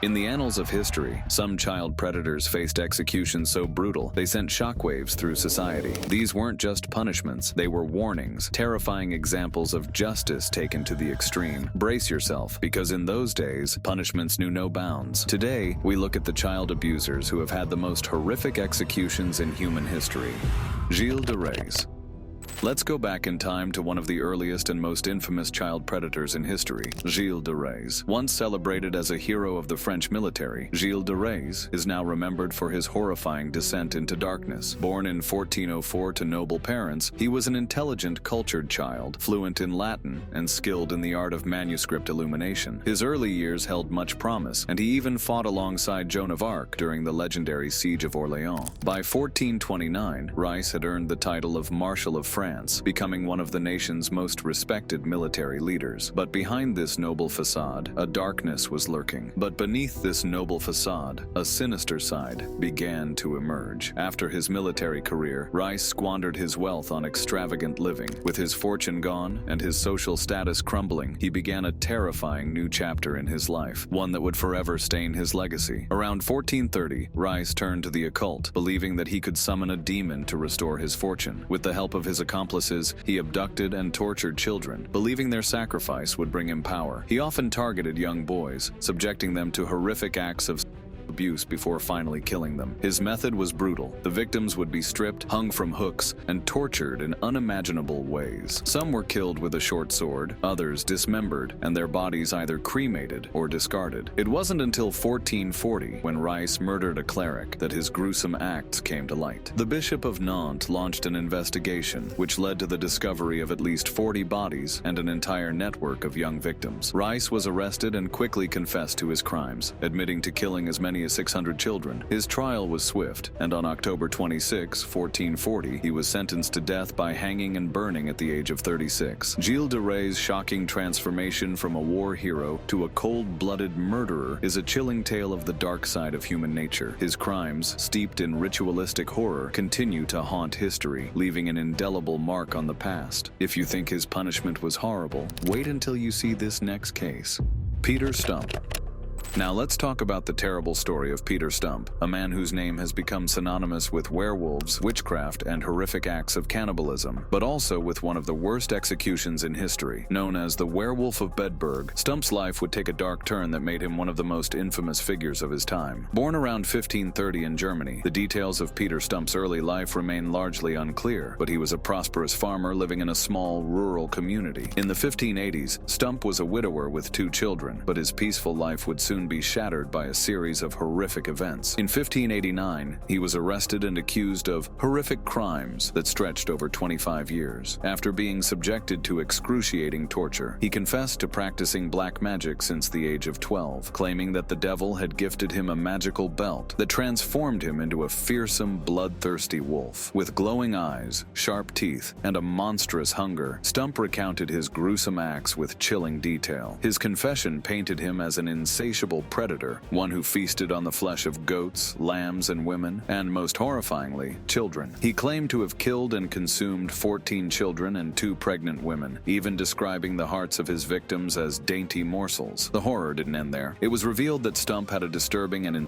In the annals of history, some child predators faced executions so brutal they sent shockwaves through society. These weren't just punishments, they were warnings, terrifying examples of justice taken to the extreme. Brace yourself, because in those days, punishments knew no bounds. Today, we look at the child abusers who have had the most horrific executions in human history. Jeil de Ass. Let's go back in time to one of the earliest and most infamous child predators in history, Jeil de Ass. Once celebrated as a hero of the French military, Jeil de Ass is now remembered for his horrifying descent into darkness. Born in 1404 to noble parents, he was an intelligent, cultured child, fluent in Latin and skilled in the art of manuscript illumination. His early years held much promise, and he even fought alongside Joan of Arc during the legendary Siege of Orleans. By 1429, Rice had earned the title of Marshal of France, becoming one of the nation's most respected military leaders. But behind this noble facade, a darkness was lurking. But beneath this noble facade, a sinister side began to emerge. After his military career, Rice squandered his wealth on extravagant living. With his fortune gone and his social status crumbling, he began a terrifying new chapter in his life, one that would forever stain his legacy. Around 1430, Rice turned to the occult, believing that he could summon a demon to restore his fortune. With the help of his accomplices, he abducted and tortured children, believing their sacrifice would bring him power. He often targeted young boys, subjecting them to horrific acts of abuse before finally killing them. His method was brutal. The victims would be stripped, hung from hooks, and tortured in unimaginable ways. Some were killed with a short sword, others dismembered, and their bodies either cremated or discarded. It wasn't until 1440, when Rice murdered a cleric, that his gruesome acts came to light. The Bishop of Nantes launched an investigation, which led to the discovery of at least 40 bodies and an entire network of young victims. Rice was arrested and quickly confessed to his crimes, admitting to killing as many as 600 children. His trial was swift, and on October 26, 1440, he was sentenced to death by hanging and burning at the age of 36. Jeil de Ass' shocking transformation from a war hero to a cold-blooded murderer is a chilling tale of the dark side of human nature. His crimes, steeped in ritualistic horror, continue to haunt history, leaving an indelible mark on the past. If you think his punishment was horrible, wait until you see this next case. Peter Stump. Now let's talk about the terrible story of Peter Stump, a man whose name has become synonymous with werewolves, witchcraft, and horrific acts of cannibalism, but also with one of the worst executions in history. Known as the Werewolf of Bedburg, Stump's life would take a dark turn that made him one of the most infamous figures of his time. Born around 1530 in Germany, the details of Peter Stump's early life remain largely unclear, but he was a prosperous farmer living in a small, rural community. In the 1580s, Stump was a widower with 2 children, but his peaceful life would soon be shattered by a series of horrific events. In 1589, he was arrested and accused of horrific crimes that stretched over 25 years. After being subjected to excruciating torture, he confessed to practicing black magic since the age of 12, claiming that the devil had gifted him a magical belt that transformed him into a fearsome, bloodthirsty wolf. With glowing eyes, sharp teeth, and a monstrous hunger, Stump recounted his gruesome acts with chilling detail. His confession painted him as an insatiable predator, one who feasted on the flesh of goats, lambs, and women, and most horrifyingly, children. He claimed to have killed and consumed 14 children and 2 pregnant women, even describing the hearts of his victims as dainty morsels. The horror didn't end there. It was revealed that Stump had a disturbing and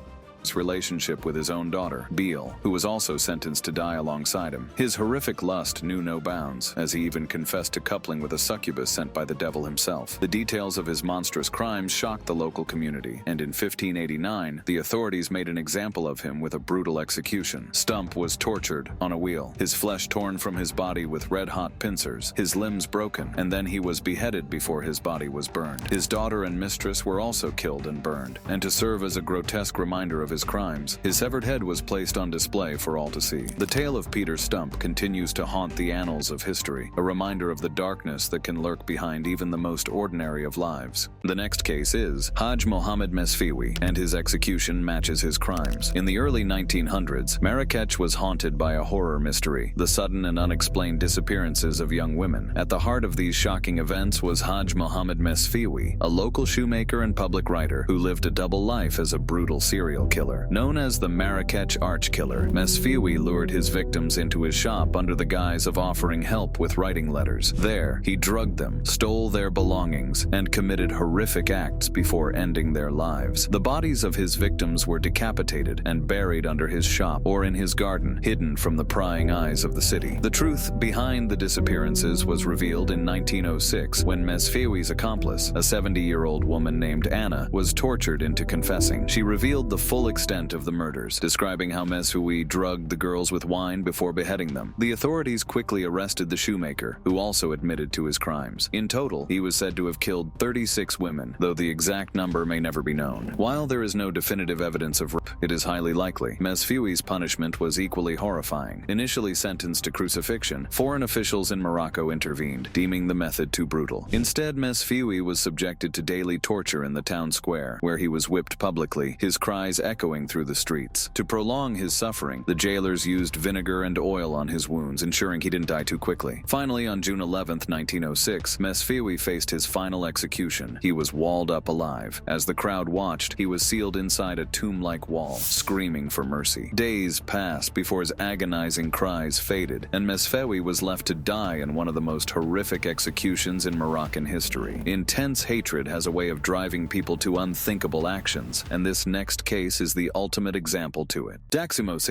relationship with his own daughter, Beale, who was also sentenced to die alongside him. His horrific lust knew no bounds, as he even confessed to coupling with a succubus sent by the devil himself. The details of his monstrous crimes shocked the local community, and in 1589, the authorities made an example of him with a brutal execution. Stump was tortured on a wheel, his flesh torn from his body with red-hot pincers, his limbs broken, and then he was beheaded before his body was burned. His daughter and mistress were also killed and burned, and to serve as a grotesque reminder of his crimes, his severed head was placed on display for all to see. The tale of Peter Stump continues to haunt the annals of history, a reminder of the darkness that can lurk behind even the most ordinary of lives. The next case is Hajj Muhammad MWI, and his execution matches his crimes. In the early 1900s, Marrakech was haunted by a horror mystery, the sudden and unexplained disappearances of young women. At the heart of these shocking events was Hajj Muhammad MWI, a local shoemaker and public writer who lived a double life as a brutal serial killer. killer. Known as the Marrakech Arch Killer, MWI lured his victims into his shop under the guise of offering help with writing letters. There, he drugged them, stole their belongings, and committed horrific acts before ending their lives. The bodies of his victims were decapitated and buried under his shop or in his garden, hidden from the prying eyes of the city. The truth behind the disappearances was revealed in 1906 when MWI's accomplice, a 70-year-old woman named Anna, was tortured into confessing. She revealed the full extent of the murders, describing how MWI drugged the girls with wine before beheading them. The authorities quickly arrested the shoemaker, who also admitted to his crimes. In total, he was said to have killed 36 women, though the exact number may never be known. While there is no definitive evidence of rape, it is highly likely. MWI's punishment was equally horrifying. Initially sentenced to crucifixion, foreign officials in Morocco intervened, deeming the method too brutal. Instead, MWI was subjected to daily torture in the town square, where he was whipped publicly, his cries echoing through the streets. To prolong his suffering, the jailers used vinegar and oil on his wounds, ensuring he didn't die too quickly. Finally, on June 11, 1906, MWI faced his final execution. He was walled up alive. As the crowd watched, he was sealed inside a tomb-like wall, screaming for mercy. Days passed before his agonizing cries faded, and MWI was left to die in one of the most horrific executions in Moroccan history. Intense hatred has a way of driving people to unthinkable actions, and this next case is the ultimate example to it. Daimos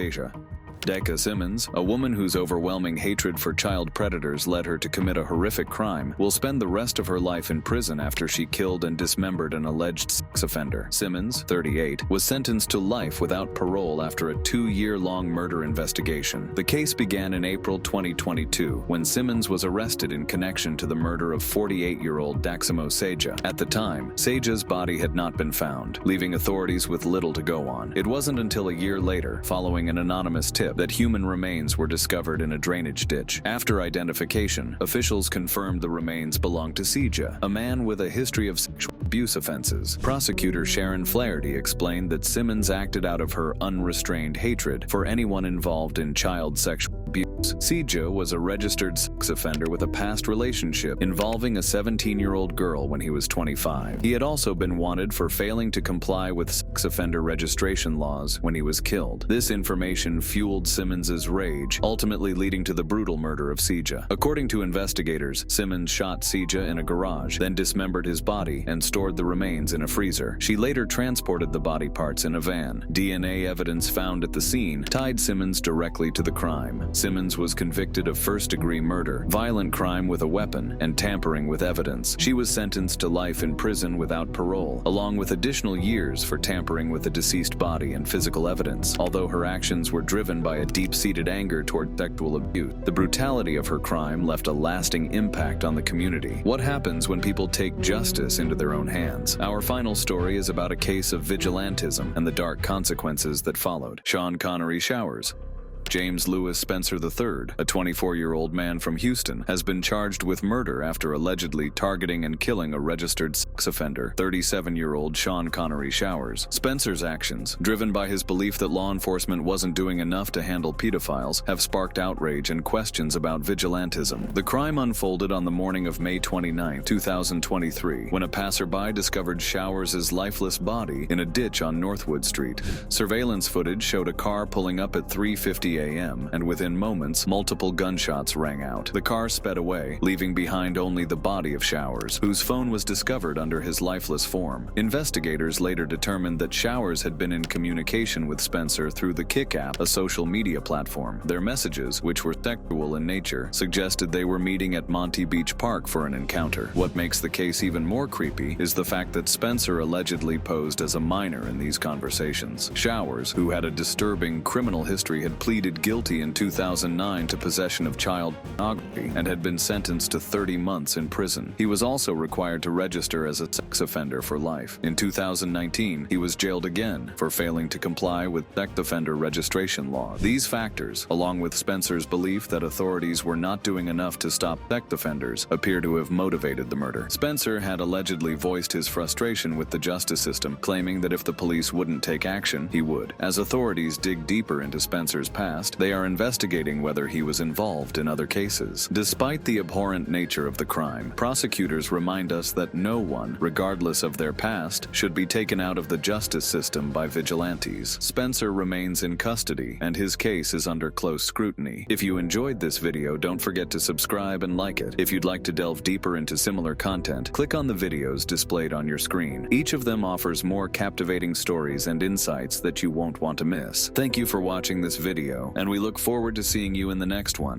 Simmons, a woman whose overwhelming hatred for child predators led her to commit a horrific crime, will spend the rest of her life in prison after she killed and dismembered an alleged sex offender. Simmons, 38, was sentenced to life without parole after a 2-year-long murder investigation. The case began in April 2022, when Simmons was arrested in connection to the murder of 48-year-old Daimos. At the time, Seja's body had not been found, leaving authorities with little to go on. It wasn't until a year later, following an anonymous tip, that human remains were discovered in a drainage ditch. After identification, officials confirmed the remains belonged to Seja, a man with a history of sexual abuse offenses. Prosecutor Sharon Flaherty explained that Simmons acted out of her unrestrained hatred for anyone involved in child sexual abuse. Seja was a registered sex offender with a past relationship involving a 17-year-old girl when he was 25. He had also been wanted for failing to comply with sex offender registration laws when he was killed. This information fueled Simmons's rage, ultimately leading to the brutal murder of Seja. According to investigators, Simmons shot Seja in a garage, then dismembered his body and stored the remains in a freezer. She later transported the body parts in a van. DNA evidence found at the scene tied Simmons directly to the crime. Simmons was convicted of first-degree murder, violent crime with a weapon, and tampering with evidence. She was sentenced to life in prison without parole, along with additional years for tampering with the deceased body and physical evidence. Although her actions were driven by a deep-seated anger toward sexual abuse, the brutality of her crime left a lasting impact on the community. What happens when people take justice into their own hands? Our final story is about a case of vigilantism and the dark consequences that followed. Sean Connery showers. James Lewis Spencer III, a 24-year-old man from Houston, has been charged with murder after allegedly targeting and killing a registered sex offender, 37-year-old Sean Connery Showers. Spencer's actions, driven by his belief that law enforcement wasn't doing enough to handle pedophiles, have sparked outrage and questions about vigilantism. The crime unfolded on the morning of May 29, 2023, when a passerby discovered Showers' lifeless body in a ditch on Northwood Street. Surveillance footage showed a car pulling up at 3:50 a.m., and within moments, multiple gunshots rang out. The car sped away, leaving behind only the body of Showers, whose phone was discovered under his lifeless form. Investigators later determined that Showers had been in communication with Spencer through the Kik app, a social media platform. Their messages, which were sexual in nature, suggested they were meeting at Monty Beach Park for an encounter. What makes the case even more creepy is the fact that Spencer allegedly posed as a minor in these conversations. Showers, who had a disturbing criminal history, had pleaded guilty in 2009 to possession of child pornography and had been sentenced to 30 months in prison. He was also required to register as a sex offender for life. In 2019, he was jailed again for failing to comply with sex offender registration law. These factors, along with Spencer's belief that authorities were not doing enough to stop sex offenders, appear to have motivated the murder. Spencer had allegedly voiced his frustration with the justice system, claiming that if the police wouldn't take action, he would. As authorities dig deeper into Spencer's past, past, they are investigating whether he was involved in other cases. Despite the abhorrent nature of the crime, prosecutors remind us that no one, regardless of their past, should be taken out of the justice system by vigilantes. Spencer remains in custody, and his case is under close scrutiny. If you enjoyed this video, don't forget to subscribe and like it. If you'd like to delve deeper into similar content, click on the videos displayed on your screen. Each of them offers more captivating stories and insights that you won't want to miss. Thank you for watching this video, and we look forward to seeing you in the next one.